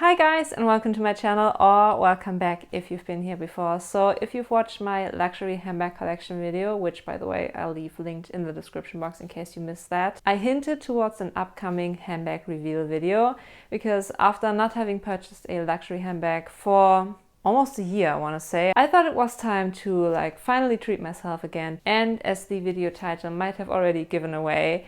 Hi guys, and welcome to my channel, or welcome back if you've been here before. So if you've watched my luxury handbag collection video, which by the way I'll leave linked in the description box in case you missed that, I hinted towards an upcoming handbag reveal video because after not having purchased a luxury handbag for almost a year, I want to say, I thought it was time to finally treat myself again. And as the video title might have already given away,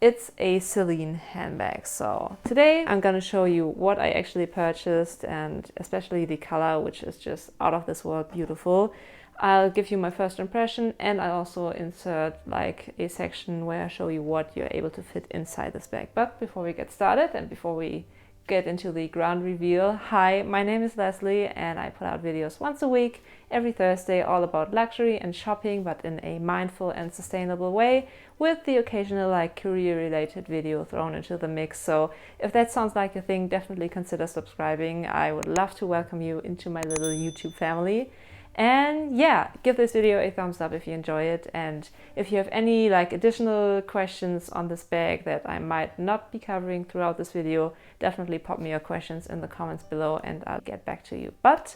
it's a Celine handbag. So today I'm gonna show you what I actually purchased, and especially the color, which is just out of this world beautiful. I'll give you my first impression, and I'll also insert a section where I show you what you're able to fit inside this bag. But before we get started and before we get into the grand reveal, hi, my name is Lesley and I put out videos once a week, every Thursday, all about luxury and shopping, but in a mindful and sustainable way, with the occasional career related video thrown into the mix. So if that sounds like your thing, definitely consider subscribing. I would love to welcome you into my little YouTube family. And yeah, give this video a thumbs up if you enjoy it, and if you have any additional questions on this bag that I might not be covering throughout this video, definitely pop me your questions in the comments below and I'll get back to you. But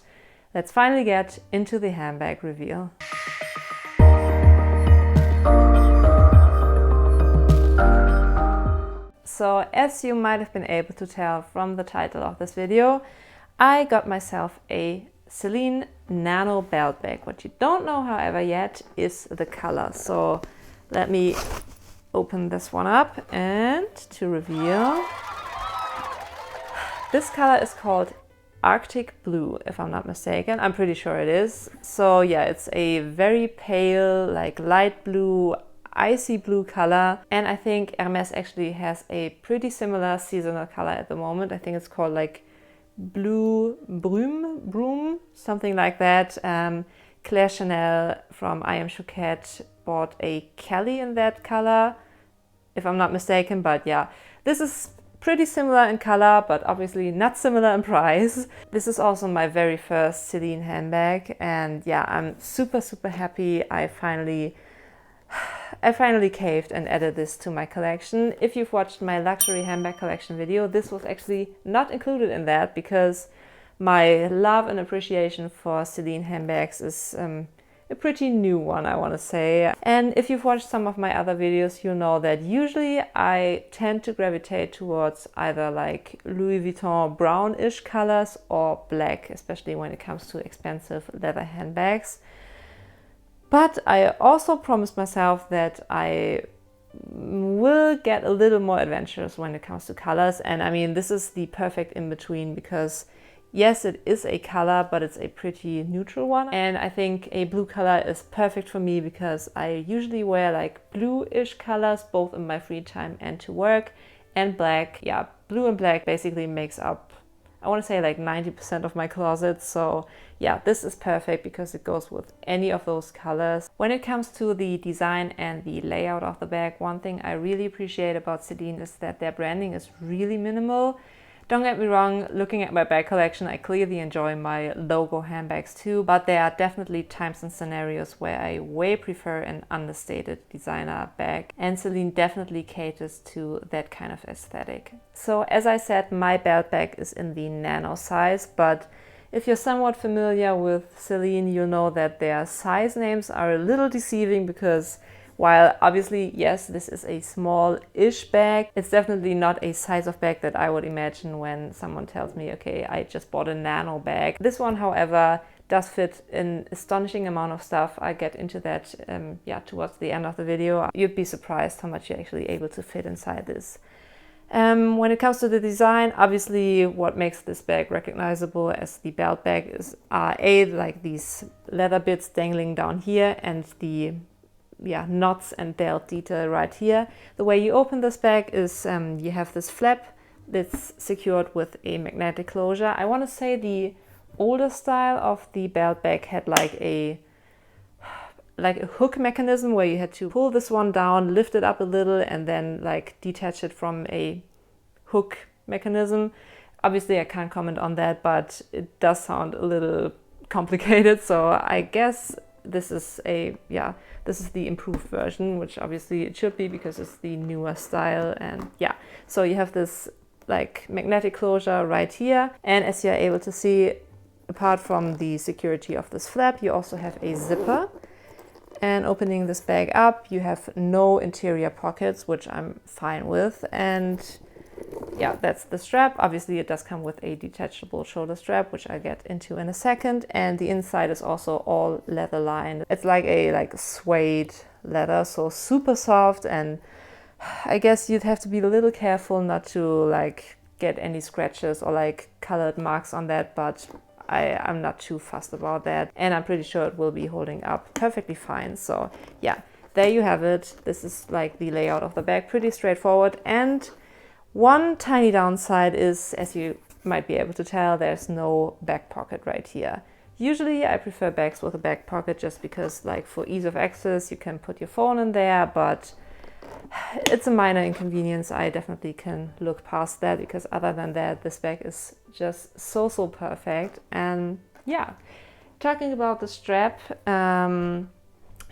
let's finally get into the handbag reveal. So as you might have been able to tell from the title of this video, I got myself a Celine nano belt bag. What you don't know, however, yet is the color. So let me open this one up, and to reveal, this color is called Arctic Blue, if I'm not mistaken. I'm pretty sure it is. So yeah, it's a very pale, light blue, icy blue color, and I think Hermes actually has a pretty similar seasonal color at the moment. I think it's called Blue Broom, something like that. Claire Chanel from I Am Chouquette bought a Kelly in that color, if I'm not mistaken. But yeah, this is pretty similar in color, but obviously not similar in price. This is also my very first Celine handbag, and yeah, I'm super happy I finally caved and added this to my collection. If you've watched my luxury handbag collection video, this was actually not included in that because my love and appreciation for Celine handbags is a pretty new one, I want to say. And if you've watched some of my other videos, you know that usually I tend to gravitate towards either Louis Vuitton brownish colors or black, especially when it comes to expensive leather handbags. But I also promised myself that I will get a little more adventurous when it comes to colors. And I mean, this is the perfect in-between because yes, it is a color, but it's a pretty neutral one. And I think a blue color is perfect for me because I usually wear bluish colors, both in my free time and to work. And black, yeah, blue and black basically makes up, I want to say 90% of my closet. So yeah, this is perfect because it goes with any of those colors. When it comes to the design and the layout of the bag, one thing I really appreciate about Celine is that their branding is really minimal. Don't get me wrong, looking at my bag collection, I clearly enjoy my logo handbags too, but there are definitely times and scenarios where I way prefer an understated designer bag, and Celine definitely caters to that kind of aesthetic. So as I said, my belt bag is in the nano size, but if you're somewhat familiar with Celine, you'll know that their size names are a little deceiving because while obviously, yes, this is a small-ish bag, it's definitely not a size of bag that I would imagine when someone tells me, okay, I just bought a nano bag. This one, however, does fit an astonishing amount of stuff. I get into that towards the end of the video. You'd be surprised how much you're actually able to fit inside this. When it comes to the design, obviously what makes this bag recognizable as the belt bag is these leather bits dangling down here and the knots and delt detail right here. The way you open this bag is you have this flap that's secured with a magnetic closure. I want to say the older style of the belt bag had a hook mechanism where you had to pull this one down, lift it up a little, and then detach it from a hook mechanism. Obviously I can't comment on that, but it does sound a little complicated, so I guess this is the improved version, which obviously it should be because it's the newer style. And yeah, so you have this like magnetic closure right here. And as you're able to see, apart from the security of this flap, you also have a zipper. And opening this bag up, you have no interior pockets, which I'm fine with. And yeah, that's the strap. Obviously, it does come with a detachable shoulder strap, which I'll get into in a second. And the inside is also all leather lined. It's like a suede leather, so super soft. And I guess you'd have to be a little careful not to like get any scratches or like colored marks on that, but I'm not too fussed about that, and I'm pretty sure it will be holding up perfectly fine. So yeah, there you have it. This is like the layout of the bag, pretty straightforward. And one tiny downside is, as you might be able to tell, there's no back pocket right here. Usually I prefer bags with a back pocket just because, like, for ease of access, you can put your phone in there, but it's a minor inconvenience. I definitely can look past that, because other than that, this bag is just so perfect. And yeah, talking about the strap,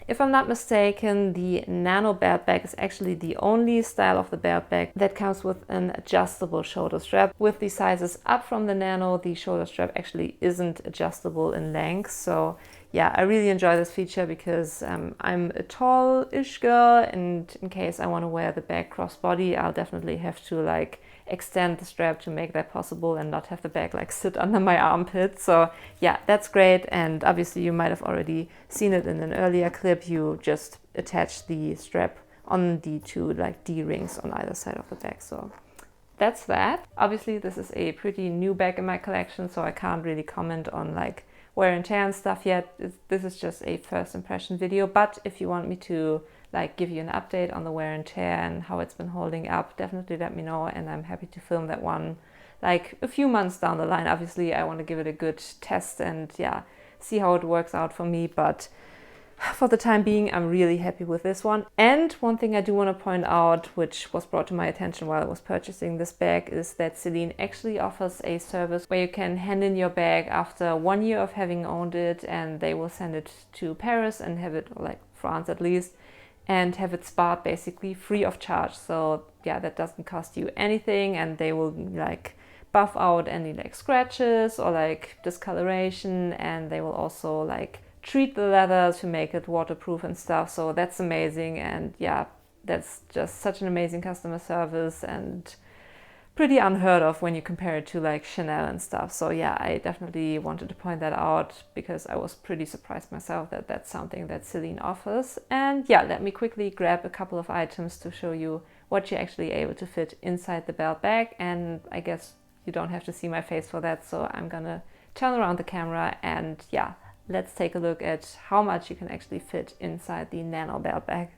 if I'm not mistaken, the Nano belt bag is actually the only style of the belt bag that comes with an adjustable shoulder strap. With the sizes up from the Nano, the shoulder strap actually isn't adjustable in length. So yeah, I really enjoy this feature because I'm a tall-ish girl, and in case I want to wear the bag crossbody, I'll definitely have to like extend the strap to make that possible and not have the bag like sit under my armpit. So yeah, that's great. And obviously you might have already seen it in an earlier clip. You just attach the strap on the two like D-rings on either side of the bag. So that's that. Obviously this is a pretty new bag in my collection, so I can't really comment on like wear and tear and stuff yet. This is just a first impression video, but if you want me to like give you an update on the wear and tear and how it's been holding up, definitely let me know, and I'm happy to film that one like a few months down the line. Obviously I want to give it a good test and yeah, see how it works out for me, but for the time being I'm really happy with this one. And one thing I do want to point out, which was brought to my attention while I was purchasing this bag, is that Celine actually offers a service where you can hand in your bag after 1 year of having owned it, and they will send it to Paris and have it, or like France at least, and have it sparred basically free of charge. So yeah, that doesn't cost you anything, and they will like buff out any like scratches or like discoloration, and they will also like treat the leather to make it waterproof and stuff. So that's amazing. And yeah, that's just such an amazing customer service and pretty unheard of when you compare it to like Chanel and stuff. So yeah, I definitely wanted to point that out because I was pretty surprised myself that that's something that Celine offers. And yeah, let me quickly grab a couple of items to show you what you're actually able to fit inside the belt bag. And I guess you don't have to see my face for that, so I'm gonna turn around the camera and yeah, let's take a look at how much you can actually fit inside the Nano belt bag.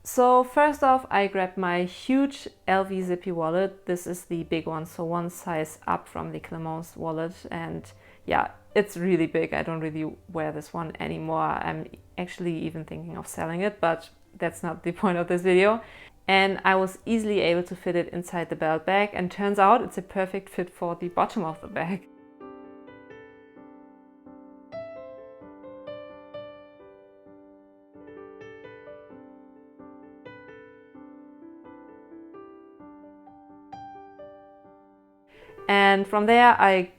So first off, I grabbed my huge LV zippy wallet. This is the big one, so one size up from the Clement's wallet. And yeah, it's really big. I don't really wear this one anymore. I'm actually even thinking of selling it, but that's not the point of this video. And I was easily able to fit it inside the belt bag, and turns out it's a perfect fit for the bottom of the bag. And from there I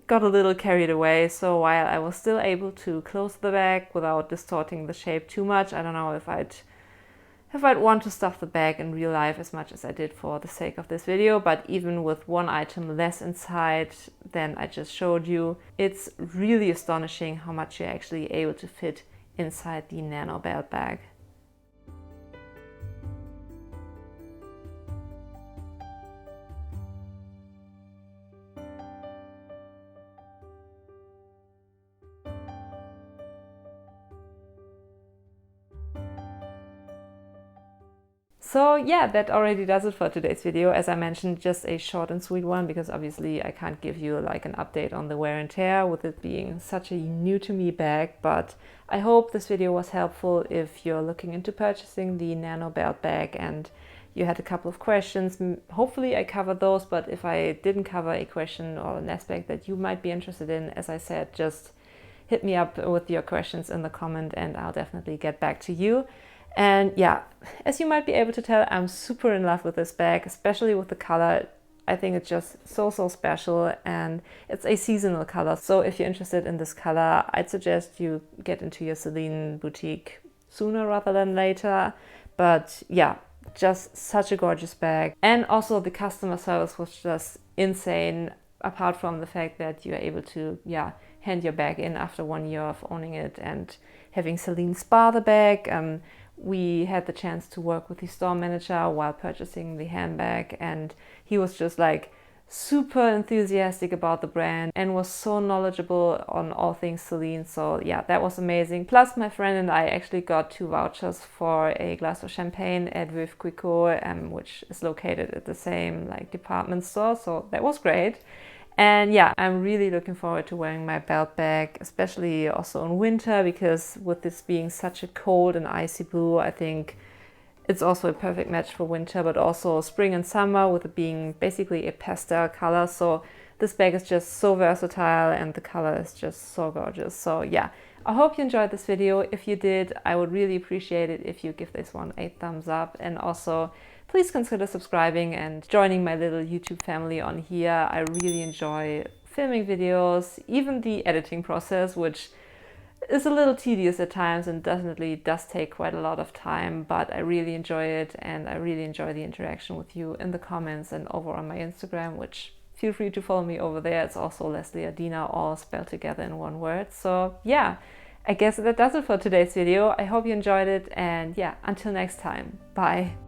got a little carried away, so while I was still able to close the bag without distorting the shape too much, I don't know if I'd want to stuff the bag in real life as much as I did for the sake of this video, but even with one item less inside than I just showed you, it's really astonishing how much you're actually able to fit inside the Nano belt bag. So yeah, that already does it for today's video. As I mentioned, just a short and sweet one, because obviously I can't give you like an update on the wear and tear with it being such a new to me bag, but I hope this video was helpful if you're looking into purchasing the Nano belt bag and you had a couple of questions. Hopefully I covered those, but if I didn't cover a question or an aspect that you might be interested in, as I said, just hit me up with your questions in the comment and I'll definitely get back to you. And yeah, as you might be able to tell, I'm super in love with this bag, especially with the color. I think it's just so special, and it's a seasonal color. So if you're interested in this color, I'd suggest you get into your Celine boutique sooner rather than later. But yeah, just such a gorgeous bag. And also the customer service was just insane, apart from the fact that you're able to hand your bag in after 1 year of owning it and having Celine spa the bag. We had the chance to work with the store manager while purchasing the handbag, and he was just like super enthusiastic about the brand and was so knowledgeable on all things Celine. So yeah, that was amazing. Plus my friend and I actually got 2 vouchers for a glass of champagne at Veuve Clicquot, which is located at the same like department store. So that was great. And yeah, I'm really looking forward to wearing my belt bag, especially also in winter, because with this being such a cold and icy blue, I think it's also a perfect match for winter, but also spring and summer, with it being basically a pastel color. So this bag is just so versatile and the color is just so gorgeous. So yeah, I hope you enjoyed this video. If you did, I would really appreciate it if you give this one a thumbs up, and also please consider subscribing and joining my little YouTube family on here. I really enjoy filming videos, even the editing process, which is a little tedious at times and definitely does take quite a lot of time, but I really enjoy it, and I really enjoy the interaction with you in the comments and over on my Instagram, which feel free to follow me over there. It's also Lesley Adina, all spelled together in one word. So yeah, I guess that does it for today's video. I hope you enjoyed it, and yeah, until next time, bye.